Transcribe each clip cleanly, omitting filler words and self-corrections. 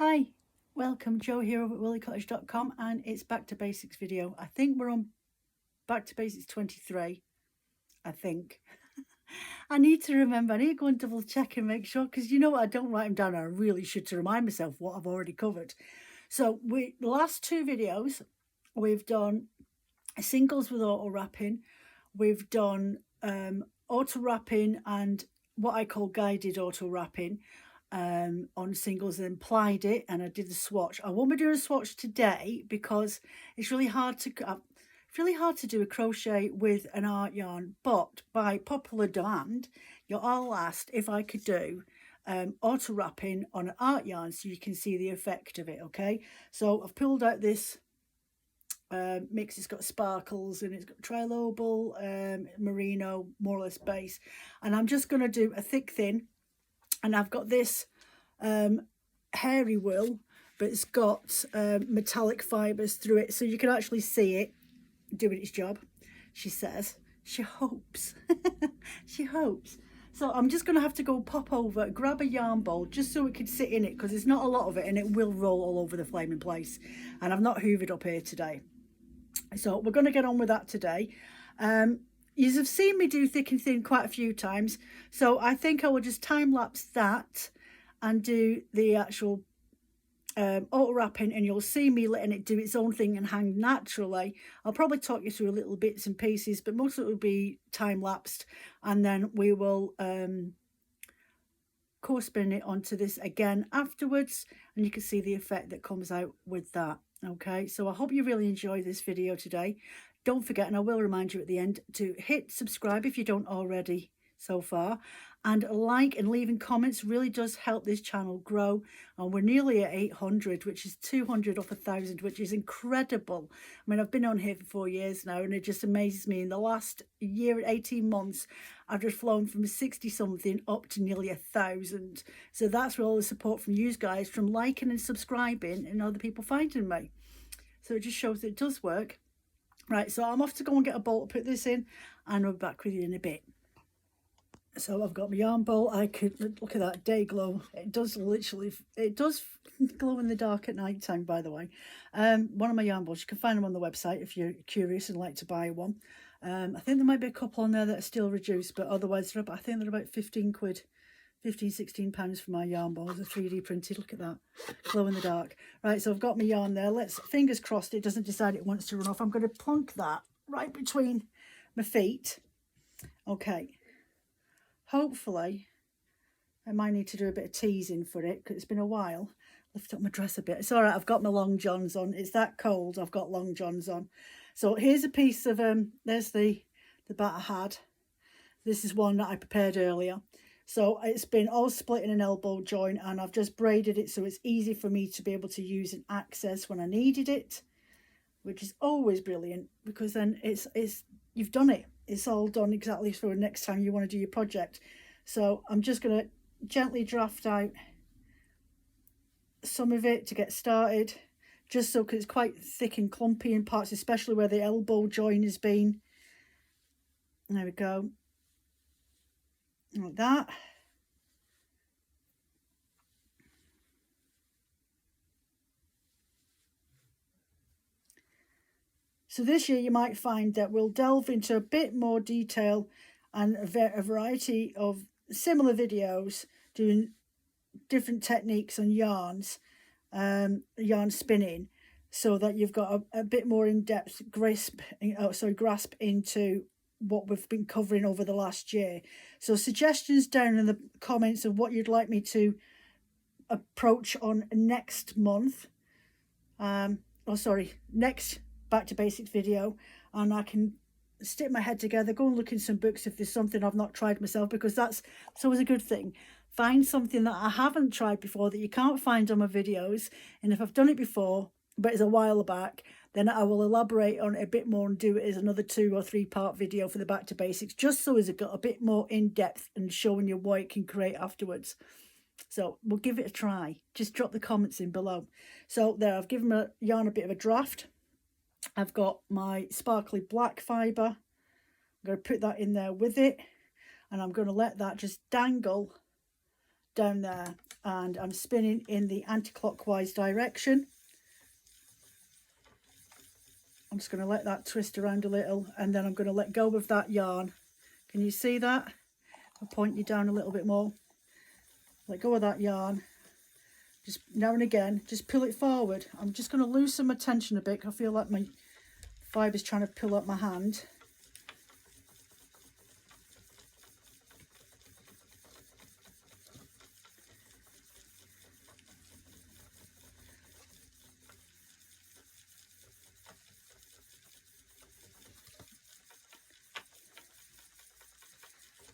Hi, welcome, Joe here over at willycottage.com, and it's Back to Basics video. I think we're on Back to Basics 23, I think. I need to remember, I need to go and double check and make sure, because you know what, I don't write them down, I really should, to remind myself what I've already covered. So the last two videos, we've done singles with auto wrapping, we've done auto wrapping and what I call guided auto wrapping on singles, and then plied it, and I did the swatch. I won't be doing a swatch today because it's really hard to do a crochet with an art yarn, but by popular demand you're all asked if I could do auto wrapping on an art yarn so you can see the effect of it. Okay, so I've pulled out this mix. It's got sparkles and it's got trilobal, merino, more or less base, and I'm just going to do a thick thin, and I've got this hairy wool, but it's got metallic fibres through it, so you can actually see it doing its job, she says. She hopes. She hopes. So I'm just going to have to go pop over, grab a yarn bowl just so it could sit in it, because there's not a lot of it and it will roll all over the flaming place, and I've not hoovered up here today. So we're going to get on with that today. You have seen me do thick and thin quite a few times, so I think I will just time lapse that and do the actual auto wrapping, and you'll see me letting it do its own thing and hang naturally. I'll probably talk you through little bits and pieces, but most of it will be time lapsed, and then we will core spin it onto this again afterwards, and you can see the effect that comes out with that. Okay, so I hope you really enjoy this video today. Don't forget, and I will remind you at the end, to hit subscribe if you don't already so far, and like and leaving comments really does help this channel grow, and we're nearly at 800, which is 200 off 1,000, which is incredible. I mean, I've been on here for 4 years now, and it just amazes me. In the last year, 18 months, I've just flown from 60 something up to nearly 1,000. So that's where all the support from you guys, from liking and subscribing, and other people finding me. So it just shows that it does work. Right, so I'm off to go and get a bowl to put this in, and I'll be back with you in a bit. So I've got my yarn bowl. I could look at that day glow. It does glow in the dark at night time, by the way. One of my yarn bowls, you can find them on the website if you're curious and like to buy one. I think there might be a couple on there that are still reduced, but otherwise I think they're about 15 quid. 16 pounds for my yarn balls. They're 3D printed. Look at that, glow in the dark. Right, so I've got my yarn there. Let's, fingers crossed it doesn't decide it wants to run off. I'm going to plonk that right between my feet. Okay, hopefully I might need to do a bit of teasing for it because it's been a while. Lift up my dress a bit. It's all right, I've got my long johns on. It's that cold, I've got long johns on. So here's a piece of there's the bat I had. This is one that I prepared earlier. So it's been all split in an elbow joint, and I've just braided it so it's easy for me to be able to use and access when I needed it, which is always brilliant, because then it's you've done it. It's all done exactly for next time you want to do your project. So I'm just going to gently draft out some of it to get started, just so, because it's quite thick and clumpy in parts, especially where the elbow joint has been. There we go. Like that. So this year you might find that we'll delve into a bit more detail and a variety of similar videos doing different techniques on yarns, yarn spinning, so that you've got a bit more in-depth grasp into what we've been covering over the last year. So suggestions down in the comments of what you'd like me to approach on next month, next Back to Basics video, and I can stick my head together, go and look in some books if there's something I've not tried myself, because that's always a good thing. Find something that I haven't tried before that you can't find on my videos, and if I've done it before but it's a while back, then I will elaborate on it a bit more and do it as another 2 or 3 part video for the Back to Basics, just so as it got a bit more in depth and showing you what it can create afterwards. So we'll give it a try. Just drop the comments in below. So there, I've given my yarn a bit of a draft. I've got my sparkly black fibre. I'm going to put that in there with it, and I'm going to let that just dangle down there, and I'm spinning in the anti-clockwise direction. I'm just going to let that twist around a little, and then I'm going to let go of that yarn. Can you see that? I'll point you down a little bit more. Let go of that yarn. Just now and again, just pull it forward. I'm just going to loosen my tension a bit. I feel like my fiber's trying to pull up my hand.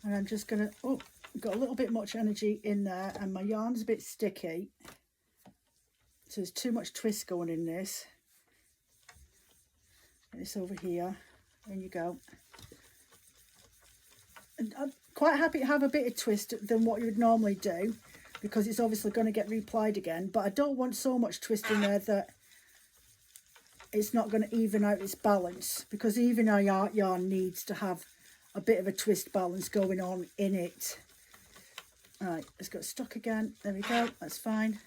And I'm just going to, oh, got a little bit much energy in there, and my yarn's a bit sticky. So there's too much twist going in this. Get this over here. There you go. And I'm quite happy to have a bit of twist than what you would normally do, because it's obviously going to get replied again. But I don't want so much twist in there that it's not going to even out its balance, because even our yarn needs to have a bit of a twist balance going on in it. All right, it's got stuck again. There we go, that's fine.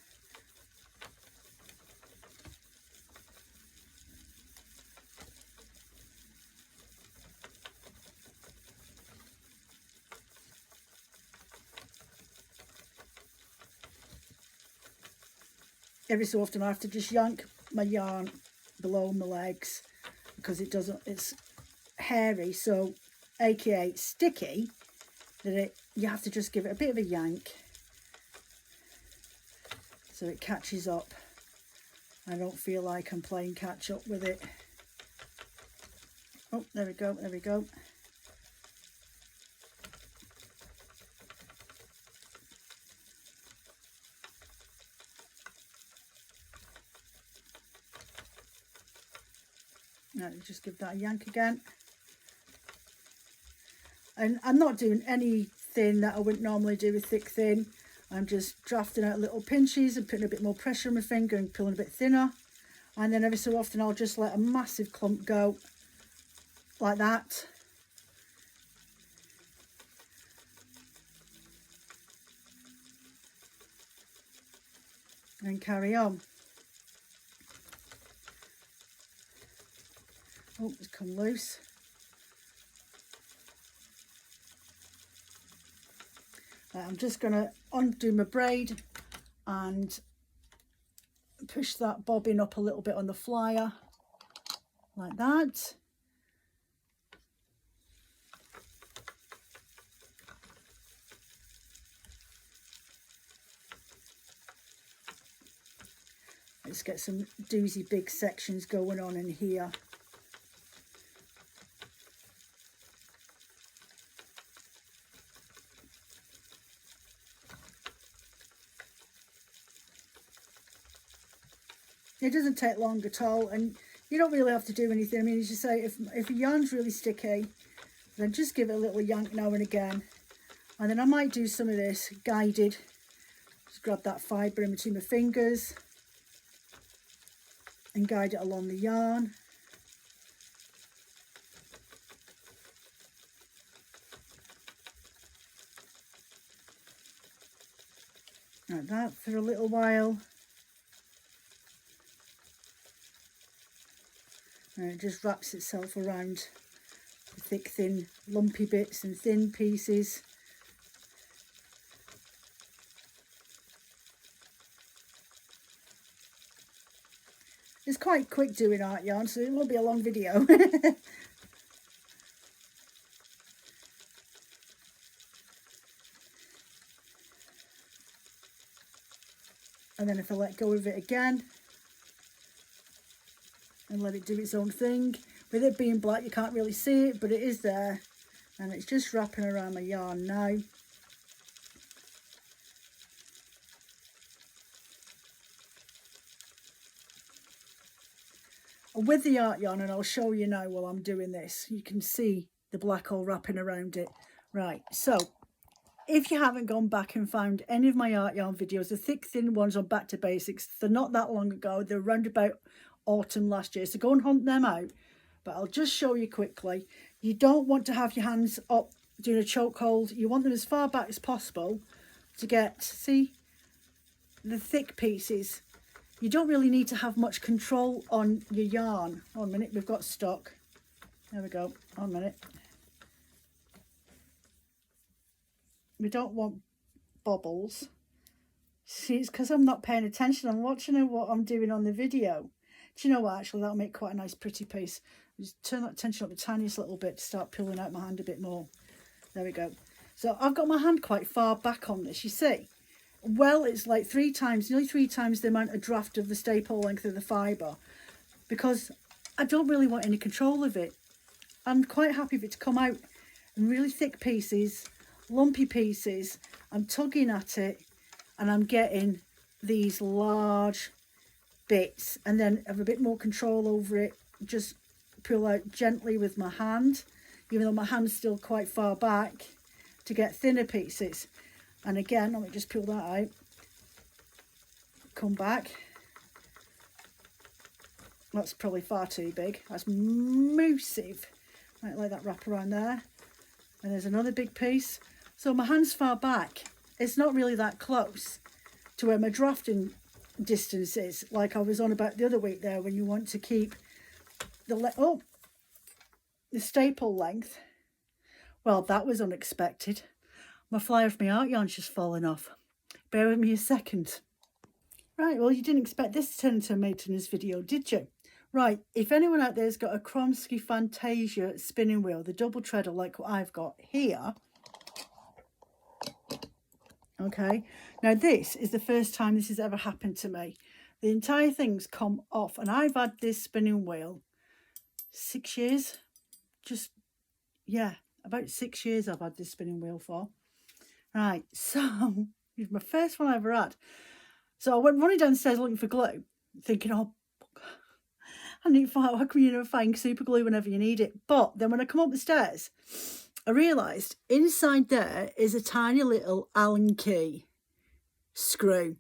Every so often I have to just yank my yarn below my legs, because it's hairy, so aka sticky, that you have to just give it a bit of a yank so it catches up. I don't feel like I'm playing catch up with it. Oh, there we go, there we go. Now just give that a yank again. And I'm not doing anything that I wouldn't normally do with thick thin. I'm just drafting out little pinches and putting a bit more pressure on my finger and pulling a bit thinner. And then every so often I'll just let a massive clump go, like that. And carry on. Oh, it's come loose. I'm just going to undo my braid and push that bobbin up a little bit on the flyer, like that. Let's get some doozy big sections going on in here. It doesn't take long at all, and you don't really have to do anything. I mean, as you say, if your yarn's really sticky, then just give it a little yank now and again. And then I might do some of this guided. Just grab that fibre in between my fingers and guide it along the yarn. Like that for a little while. And it just wraps itself around the thick, thin, lumpy bits and thin pieces. It's quite quick doing art yarn, so it won't be a long video. And then if I let go of it again and let it do its own thing, with it being black you can't really see it, but it is there, and it's just wrapping around my yarn now. With the art yarn, and I'll show you now while I'm doing this, you can see the black all wrapping around it. Right, so if you haven't gone back and found any of my art yarn videos, the thick thin ones on Back to Basics, they're not that long ago, they're around about autumn last year, so go and hunt them out. But I'll just show you quickly. You don't want to have your hands up doing a chokehold. You want them as far back as possible, to get, see, the thick pieces. You don't really need to have much control on your yarn. One minute, we've got stock. There we go. 1 minute. We don't want bobbles. See, it's because I'm not paying attention. I'm watching what I'm doing on the video. Do you know what? Actually, that'll make quite a nice, pretty piece. Just turn that tension up the tiniest little bit to start pulling out my hand a bit more. There we go. So I've got my hand quite far back on this, you see. Well, it's like nearly three times the amount of draft of the staple length of the fibre, because I don't really want any control of it. I'm quite happy for it to come out in really thick pieces, lumpy pieces. I'm tugging at it and I'm getting these large bits, and then have a bit more control over it. Just pull out gently with my hand, even though my hand's still quite far back, to get thinner pieces. And again, let me just pull that out, come back. That's probably far too big. That's massive. Right, let that wrap around there. And there's another big piece. So my hand's far back. It's not really that close to where my drafting distance is, like I was on about the other week there, when you want to keep the staple length. Well, that was unexpected. My flyer of my art yarn's just fallen off. Bear with me a second. Right, well, you didn't expect this to turn into a maintenance video, did you? Right, if anyone out there's got a Kromsky Fantasia spinning wheel, the double treader like what I've got here. Okay, now this is the first time this has ever happened to me. The entire thing's come off, and I've had this spinning wheel 6 years. About 6 years I've had this spinning wheel for. Right, so it's my first one I ever had. So I went running downstairs looking for glue, thinking, oh, I need to find, how can you find super glue whenever you need it? But then when I come up the stairs, I realised inside there is a tiny little Allen key screw.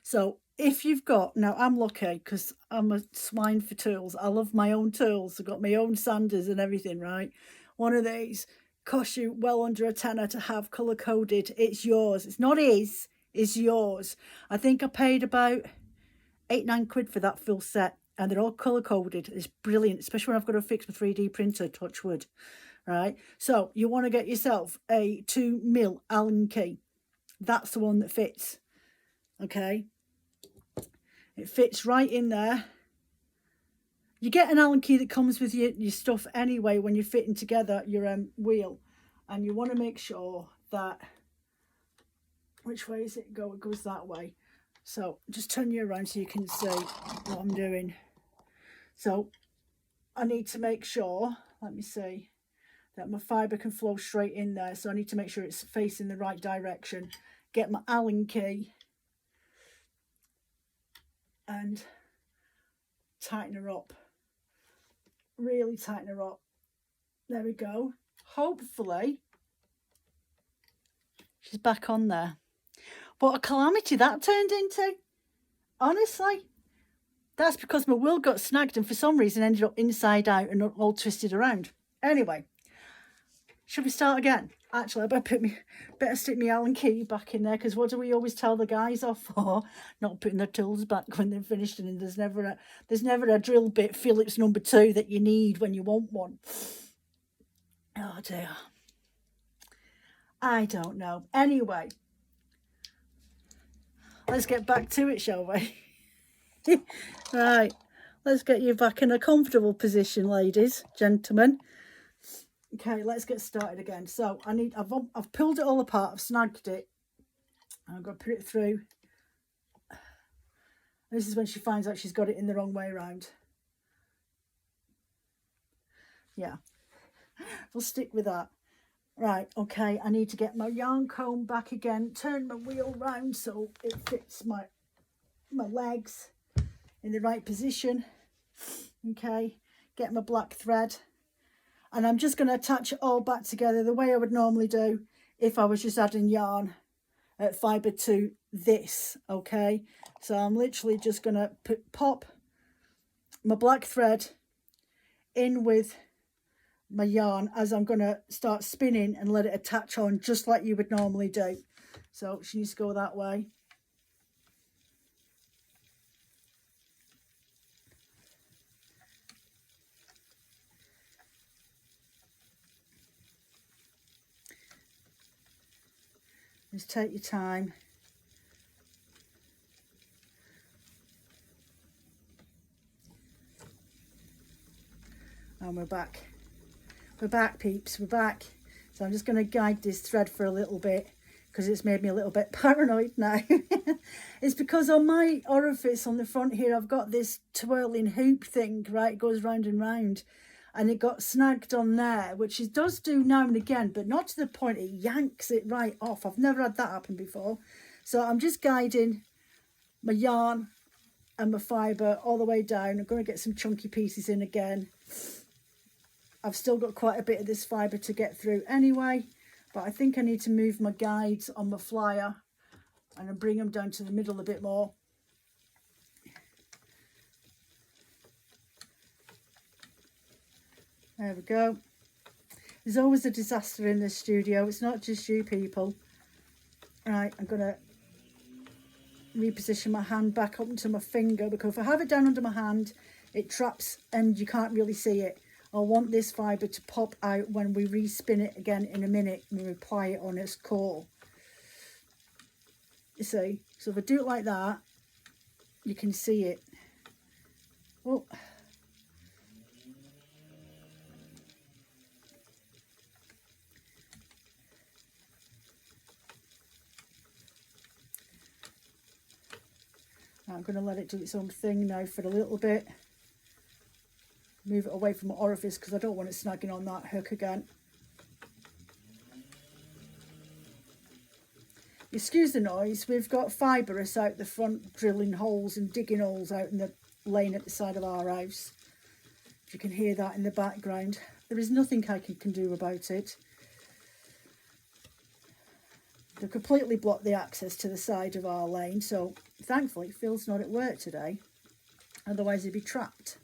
So if you've got, now I'm lucky because I'm a swine for tools. I love my own tools. I've got my own sanders and everything, right? One of these costs you well under a tenner to have colour coded. It's yours. It's not his, it's yours. I think I paid about £8-9 quid for that full set, and they're all colour coded. It's brilliant, especially when I've got to fix my 3D printer, touch wood. Right, so you want to get yourself a 2mm Allen key. That's the one that fits. Okay, it fits right in there. You get an Allen key that comes with your stuff anyway when you're fitting together your wheel, and you want to make sure that, which way is it go? It goes that way. So just turn you around so you can see what I'm doing. So I need to make sure, let me see, that my fibre can flow straight in there. So I need to make sure it's facing the right direction. Get my Allen key and tighten her up. Really tighten her up. There we go. Hopefully she's back on there. What a calamity that turned into. Honestly, that's because my wheel got snagged and for some reason ended up inside out and all twisted around. Anyway, should we start again? Actually, I better stick my Allen key back in there, because what do we always tell the guys off for? Not putting their tools back when they're finished, and there's never a drill bit Phillips number 2 that you need when you want one. Oh dear. I don't know. Anyway, let's get back to it, shall we? Right, let's get you back in a comfortable position, ladies, gentlemen. Okay, let's get started again. So I've pulled it all apart, I've snagged it. I'm going to put it through. This is when she finds out she's got it in the wrong way around. Yeah, we'll stick with that. Right, okay, I need to get my yarn comb back again, turn my wheel round so it fits my legs in the right position. Okay, get my black thread. And I'm just going to attach it all back together the way I would normally do if I was just adding yarn fibre to this, okay? So I'm literally just going to pop my black thread in with my yarn as I'm going to start spinning and let it attach on just like you would normally do. so she needs to go that way. Just take your time. And we're back. We're back, peeps, we're back. So I'm just going to guide this thread for a little bit because it's made me a little bit paranoid now. It's because on my orifice on the front here, I've got this twirling hoop thing, right? It goes round and round. And it got snagged on there, which it does do now and again, but not to the point it yanks it right off. I've never had that happen before. So I'm just guiding my yarn and my fibre all the way down. I'm going to get some chunky pieces in again. I've still got quite a bit of this fibre to get through anyway, but I think I need to move my guides on my flyer and then bring them down to the middle a bit more. There we go. There's always a disaster in this studio. It's not just you people. Right, I'm going to reposition my hand back up into my finger because if I have it down under my hand, it traps and you can't really see it. I want this fibre to pop out when we respin it again in a minute and we apply it on its core. You see? So if I do it like that, you can see it. Oh. I'm going to let it do its own thing now for a little bit. Move it away from my orifice because I don't want it snagging on that hook again. Excuse the noise, we've got fibrous out the front drilling holes and digging holes out in the lane at the side of our house. If you can hear that in the background. There is nothing I can do about it. They've completely blocked the access to the side of our lane, so thankfully Phil's not at work today, otherwise he'd be trapped.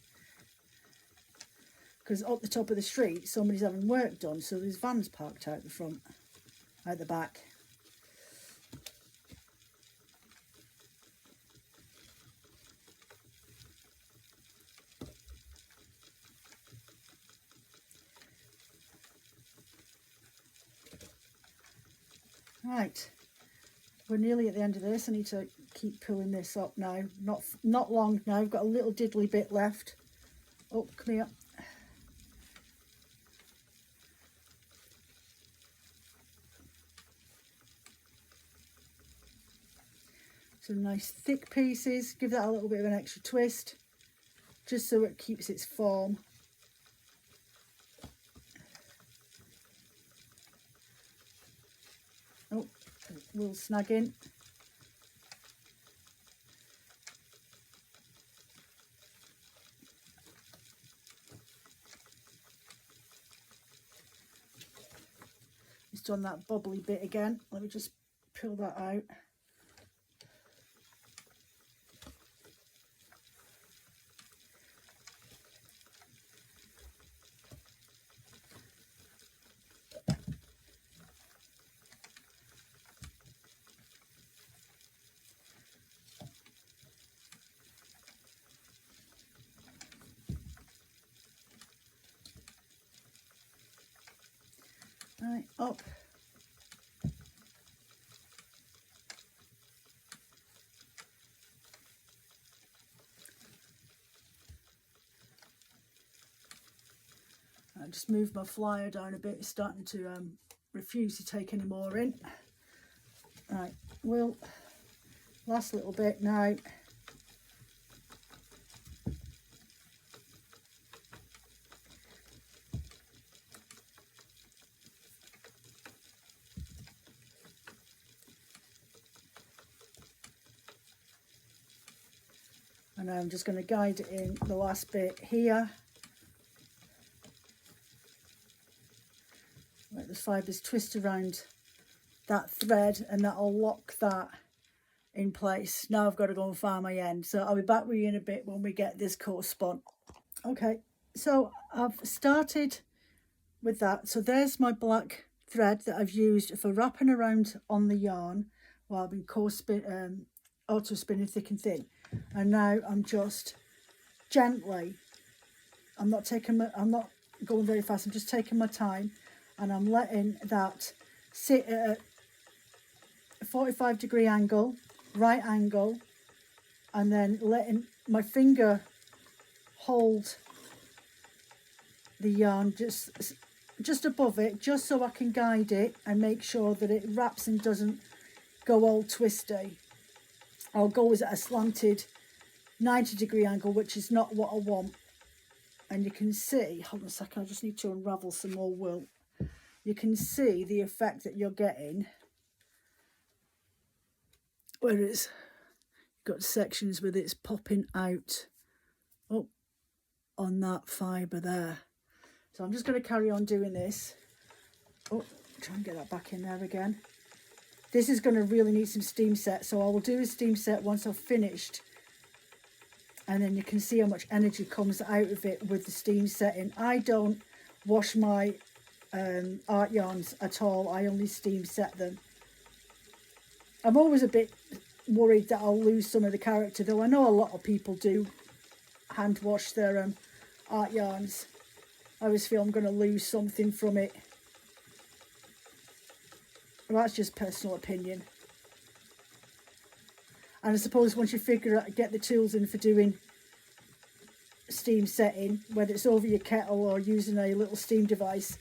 Because up the top of the street somebody's having work done, so there's vans parked out the front, out the back. Right, we're nearly at the end of this. I need to keep pulling this up now. Not long now. I've got a little diddly bit left. Oh, come here. Some nice thick pieces. Give that a little bit of an extra twist, just so it keeps its form. Oh, we'll snag in. It's done that bubbly bit again. Let me just pull that out. Right, up. I just moved my flyer down a bit. It's starting to refuse to take any more in. Right, well, last little bit now. And I'm just going to guide it in the last bit here. Let the fibres twist around that thread and that'll lock that in place. Now I've got to go and find my end. So I'll be back with you in a bit when we get this core spun. Okay, so I've started with that. So there's my black thread that I've used for wrapping around on the yarn. Well, I've been auto spinning thick and thin, and now I'm just gently. I'm not going very fast. I'm just taking my time, and I'm letting that sit at a 45-degree angle, right angle, and then letting my finger hold the yarn just above it, just so I can guide it and make sure that it wraps and doesn't go all twisty or goes at a slanted 90-degree angle, which is not what I want. And you can see, hold on a second, I just need to unravel some more wool. You can see the effect that you're getting where it's got sections with it's popping out up on that fibre there. So I'm just going to carry on doing this. Oh, try and get that back in there again. This is going to really need some steam set, so I will do a steam set once I've finished. And then you can see how much energy comes out of it with the steam setting. I don't wash my art yarns at all. I only steam set them. I'm always a bit worried that I'll lose some of the character, though I know a lot of people do hand wash their art yarns. I always feel I'm going to lose something from it. Well, that's just personal opinion. And I suppose once you figure out, get the tools in for doing steam setting, whether it's over your kettle or using a little steam device,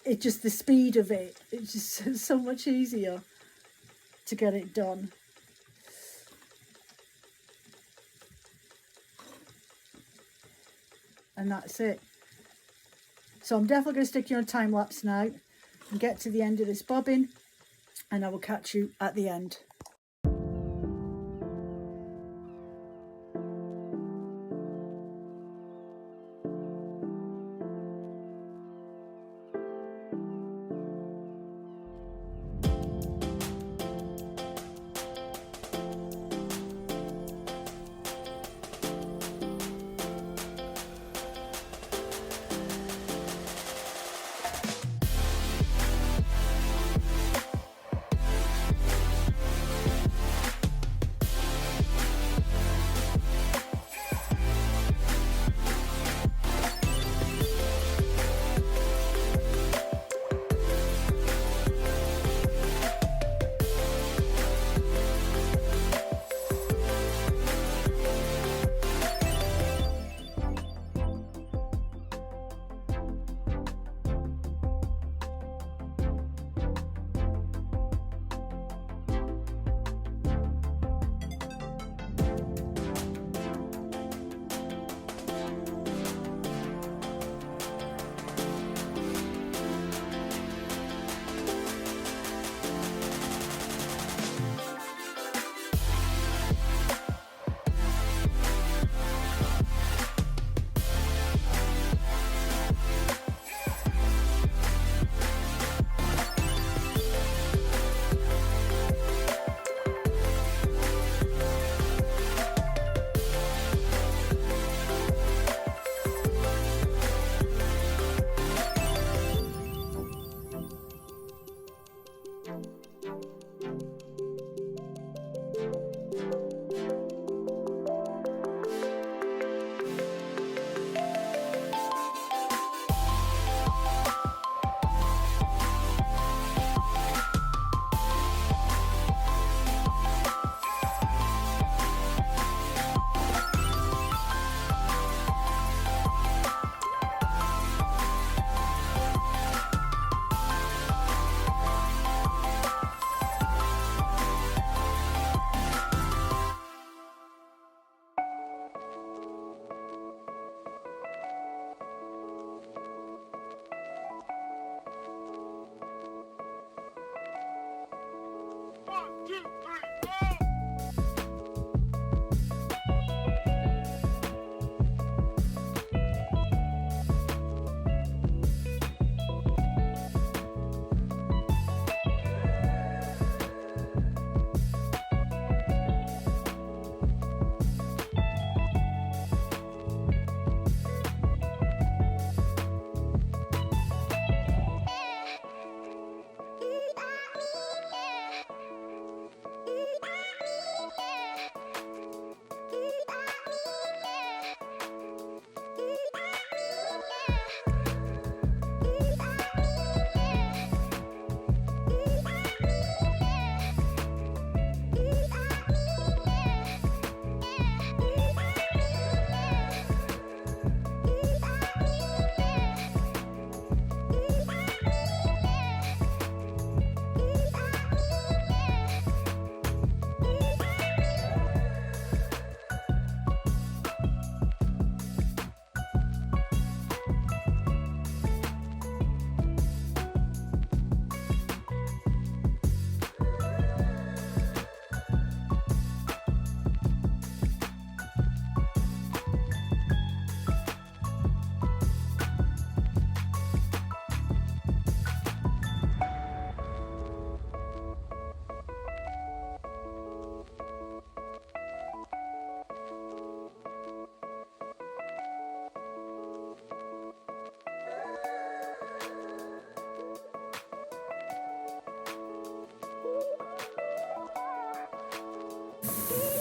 it's just the speed of it. It's just so much easier to get it done. And that's it. So I'm definitely going to stick you on a time lapse now and get to the end of this bobbin, and I will catch you at the end.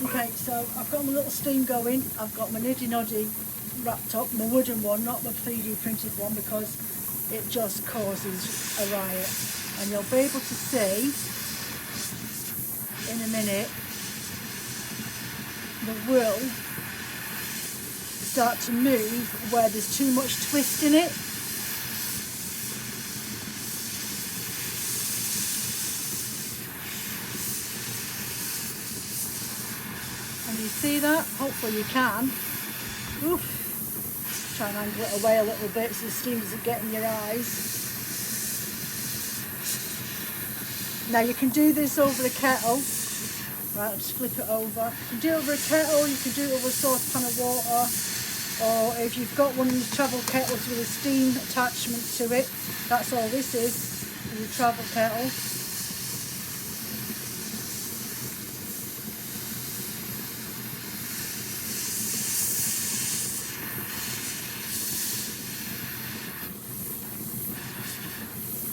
Okay, so I've got my little steam going. I've got my niddy noddy wrapped up, my wooden one, not my 3D printed one, because it just causes a riot. And you'll be able to see in a minute the wool start to move where there's too much twist in it. Can you see that? Hopefully you can. Oof. Try and angle it away a little bit so the steam doesn't get in your eyes. Now you can do this over a kettle. Right, I'll just flip it over. You can do it over a kettle, you can do it over a saucepan of water, or if you've got one of these travel kettles with a steam attachment to it, that's all this is a travel kettle.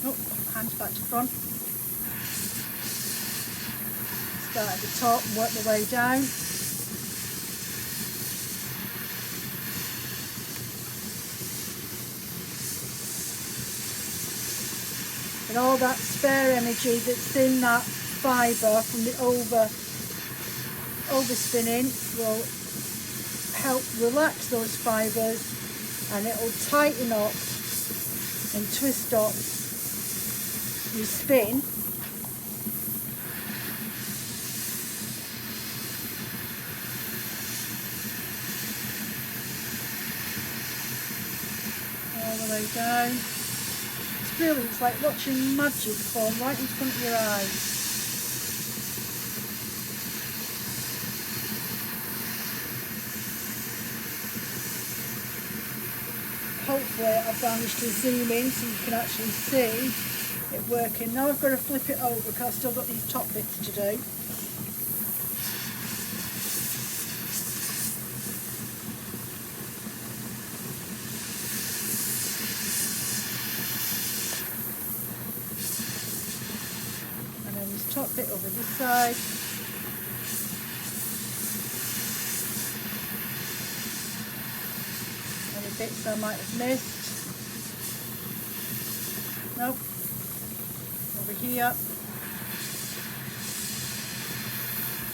Oh, hands back to front. Start at the top and work the way down. And all that spare energy that's in that fibre from the overspinning will help relax those fibres, and it will tighten up and twist up your spin. All the way down. It's brilliant. It's like watching magic form right in front of your eyes. Hopefully I've managed to zoom in so you can actually see it working. Now I've got to flip it over because I've still got these top bits to do. And then this top bit over this side. Any bits I might have missed. Nope. Over here.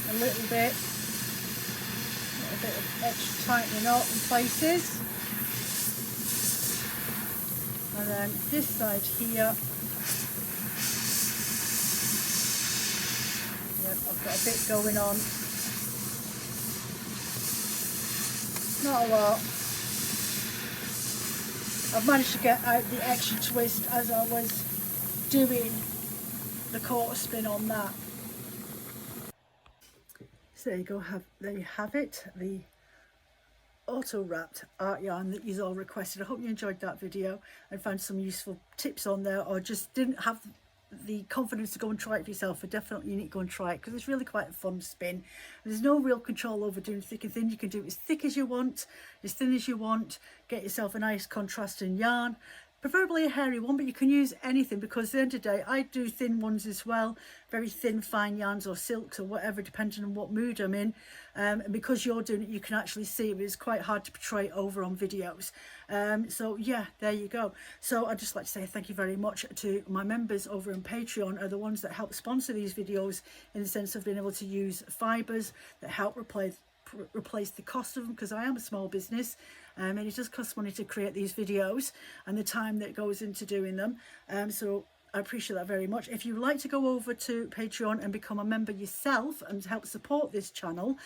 A little bit of extra tightening up in places. And then this side here. Yep, I've got a bit going on. Not a lot. I've managed to get out the extra twist as I was doing the quarter spin on that. So there you go, there you have it, the auto wrapped art yarn that you all requested. I hope you enjoyed that video and found some useful tips on there, or just didn't have the confidence to go and try it for yourself. But definitely you need to go and try it because it's really quite a fun spin. There's no real control over doing thick and thin. You can do it as thick as you want, as thin as you want. Get yourself a nice contrasting yarn, preferably a hairy one, but you can use anything, because at the end of the day I do thin ones as well, very thin fine yarns or silks or whatever, depending on what mood I'm in. And because you're doing it, you can actually see it. It's quite hard to portray over on videos. So yeah, there you go. So I'd just like to say thank you very much to my members over on Patreon, are the ones that help sponsor these videos, in the sense of being able to use fibres that help replace the cost of them, because I am a small business, and it does cost money to create these videos and the time that goes into doing them. So I appreciate that very much. If you'd like to go over to Patreon and become a member yourself and help support this channel,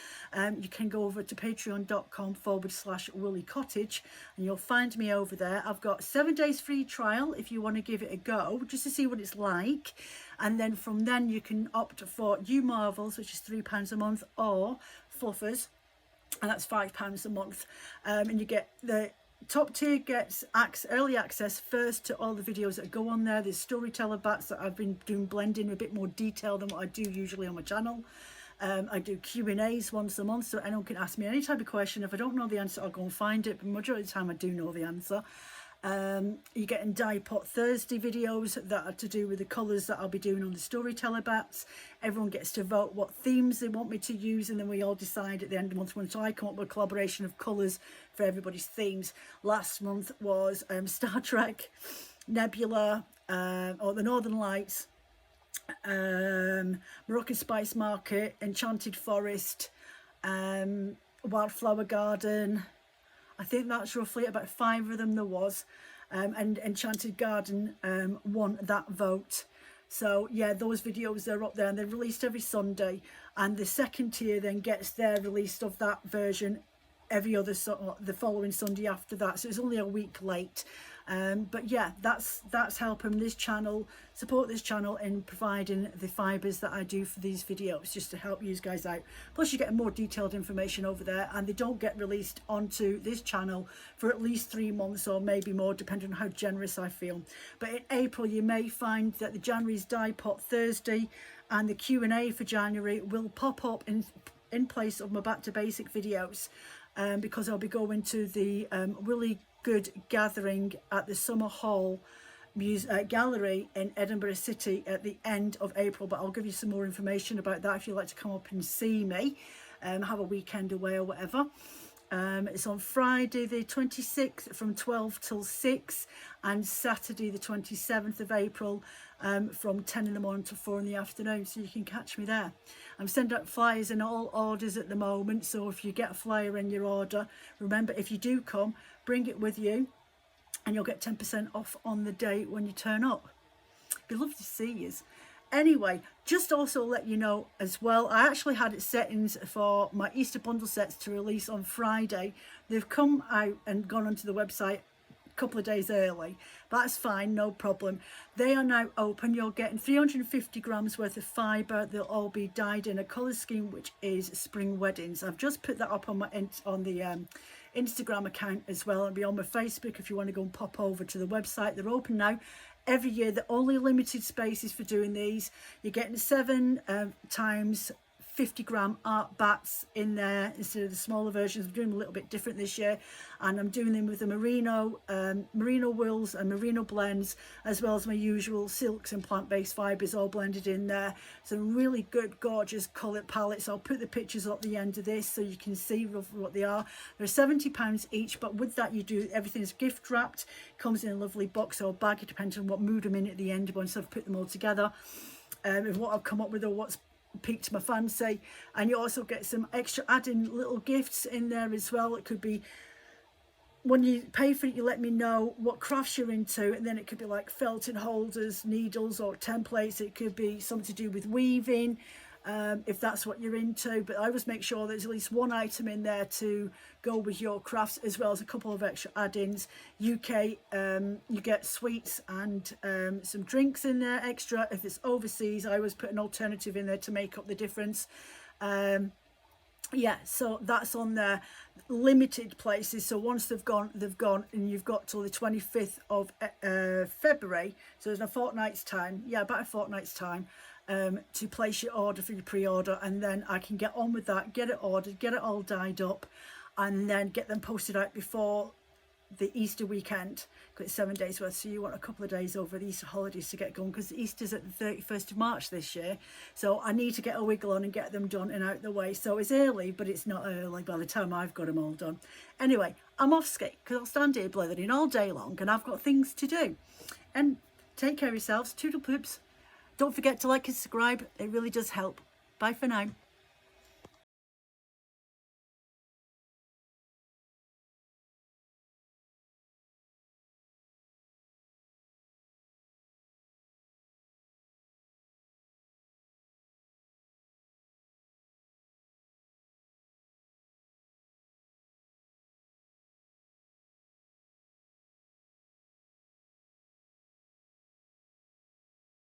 you can go over to patreon.com/woollycottage and you'll find me over there. I've got 7 days free trial if you want to give it a go, just to see what it's like. And then from then you can opt for You Marvels, which is £3 a month, or Fluffers, and that's £5 a month. And you get the top tier gets early access first to all the videos that go on there. There's storyteller bats that I've been doing, blending a bit more detail than what I do usually on my channel. I do Q&As once a month, so anyone can ask me any type of question. If I don't know the answer, I'll go and find it, but majority of the time I do know the answer. You're getting Die Pot Thursday videos that are to do with the colours that I'll be doing on the storyteller bats. Everyone gets to vote what themes they want me to use, and then we all decide at the end of the month. So I come up with a collaboration of colours for everybody's themes. Last month was Star Trek, Nebula, or the Northern Lights, Moroccan Spice Market, Enchanted Forest, Wildflower Garden. I think that's roughly about 5 of them there was, and Enchanted Garden won that vote. So yeah, those videos, they're up there and they're released every Sunday, and the second tier then gets their release of that version every other the following Sunday after that, so it's only a week late. But yeah, that's helping this channel, support this channel in providing the fibres that I do for these videos, just to help you guys out. Plus you get more detailed information over there, and they don't get released onto this channel for at least 3 months or maybe more, depending on how generous I feel. But in April you may find that the January's Die Pot Thursday and the Q&A for January will pop up in place of my back to basic videos, because I'll be going to the really good gathering at the Summer Hall Gallery in Edinburgh City at the end of April. But I'll give you some more information about that if you'd like to come up and see me, have a weekend away or whatever. It's on Friday the 26th from 12 till 6, and Saturday the 27th of April from 10 in the morning to 4 in the afternoon, so you can catch me there. I'm sending out flyers in all orders at the moment, so if you get a flyer in your order, remember, if you do come, bring it with you and you'll get 10% off on the day when you turn up. It'd be lovely to see you. Anyway, just also let you know as well, I actually had it settings for my Easter bundle sets to release on Friday. They've come out and gone onto the website a couple of days early. That's fine, no problem. They are now open. You're getting 350 grams worth of fibre. They'll all be dyed in a colour scheme which is Spring Weddings. I've just put that up on the Instagram account as well. It'll be on my Facebook if you want to go and pop over to the website. They're open now. Every year, the only limited spaces for doing these. You're getting 7 times 50 gram art bats in there instead of the smaller versions. I'm doing them a little bit different this year, and I'm doing them with the merino wools and merino blends, as well as my usual silks and plant-based fibres all blended in there. Some really good, gorgeous colour palettes. I'll put the pictures at the end of this so you can see roughly what they are. They're £70 each, but with that you do everything's gift wrapped. Comes in a lovely box or bag, it depends on what mood I'm in at the end once I've put them all together, and what I've come up with or what's piqued my fancy. And you also get some extra add-in little gifts in there as well. It could be, when you pay for it, you let me know what crafts you're into, and then it could be like felting holders, needles or templates. It could be something to do with weaving, if that's what you're into. But I always make sure there's at least one item in there to go with your crafts, as well as a couple of extra add-ins. UK, you get sweets and some drinks in there extra. If it's overseas, I always put an alternative in there to make up the difference. Yeah, so that's on there. Limited places, so once they've gone, and you've got till the 25th of February, so there's a fortnight's time, yeah, about a fortnight's time, to place your order for your pre-order, and then I can get on with that, get it ordered, get it all dyed up, and then get them posted out before the Easter weekend, because it's 7 days worth, so you want a couple of days over the Easter holidays to get going, because Easter's at the 31st of March this year, so I need to get a wiggle on and get them done and out the way. So it's early, but it's not early by the time I've got them all done. Anyway, I'm off skate, because I'll stand here blithering all day long and I've got things to do. And take care of yourselves. Toodle poops. Don't forget to like and subscribe, it really does help. Bye for now.